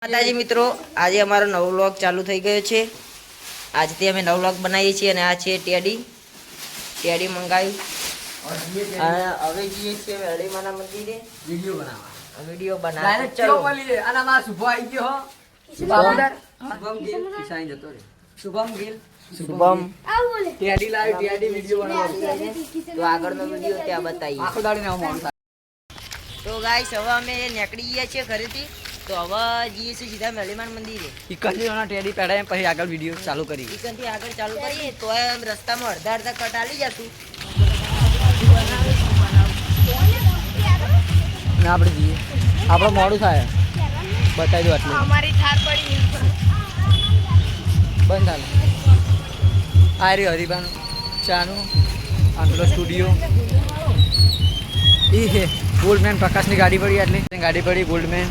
માતાજી મિત્રો, આજે અમારો નવો વ્લોગ ચાલુ થઈ ગયો છે। આજથી અમે નવો વ્લોગ બનાવીએ છીએ અને આ છે ટેડી મંગાવ્યું અને હવે જઈએ છીએ મેરડીમાના મંદિરે વિડિયો બનાવવા। ચલો અને મારા શુભ આવી ગયો હો Shubham Gill teddy live teddy video બનાવવાનો તો આગળનો વિડિયો ત્યાં બતાવીએ। આખો દાડી ને મોન તો ગાઈસ હવે અમે નીકળી ગયા છીએ ઘરેથી। તો હવે જઈએ છીએ સીધા મેરડીમાના મંદિરે। ઇકંજીના ટેડી પેડા પછી આગળ વિડિયો ચાલુ કરી ઇકંથી આગળ ચાલુ કરીએ તો એમ રસ્તામાં અડધા કટ આલી જશું ના આપણે જઈએ આપણો મોડું થાય બતાવી દો આટલું અમારી થાર પડી બંધ હાલ આ રહ્યો હરિભાનું ચાનું આટલો સ્ટુડિયો એ હે ગોલ્ડમેન પ્રકાશની ગાડી પડી એટલે ગાડી પડી ગોલ્ડમેન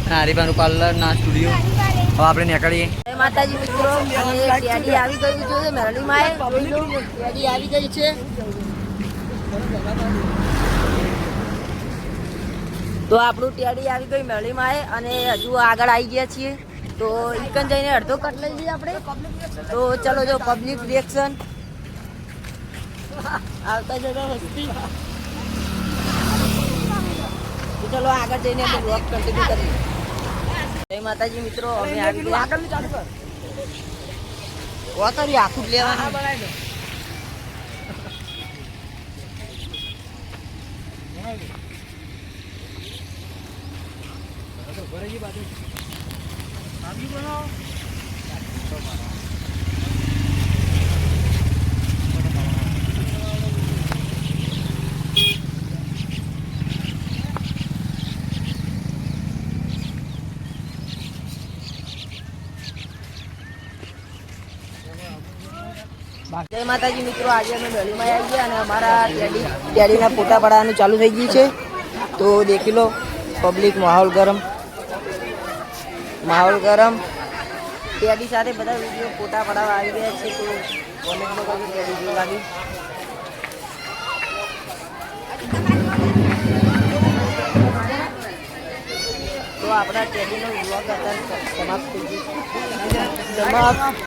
અને હરિભાનું પાર્લર ના સ્ટુડિયો હવે આપણે નીકળીએ। જય માતાજી મિત્રો, ટેડી આવી ગયું છે મેરડીમાં। ટેડી આવી ગઈ છે તો આપણું ટેડી આવી ગયું મેરડીમાં અને હજુ આગળ આવી ગયા છીએ। તો ઈકન જઈને અડધો કટ લઈ લઈએ આપણે। તો ચલો જો પબ્લિક રિએક્શન આવતા જતા હસ્તી। તો ચલો આગળ જઈને આપણે બ્લોગ કન્ટિન્યુ કરીએ। જય માતાજી મિત્રો, અમે આવી ગયા આગળનું ચાલુ કર વાતરી આખું લેવાનું બનાવી દો જય માતાજી મિત્રો, આજે અમે મેરડીમાં આવી ગયા અને અમારા ટેડીના ફોટા પાડવાનું ચાલુ થઈ ગયું છે। તો દેખી લો પબ્લિક માહોલ ગરમ ટેડી સાથે બધા વિડીયો ફોટા પડાવવા આવી ગયા છે। તો કોમેન્ટમાં કહો ટેડી કેવું લાગ્યું। તો આપણા ટેડીનો વ્લોગ અત્યારે સમાપ્ત થઈ ગયો।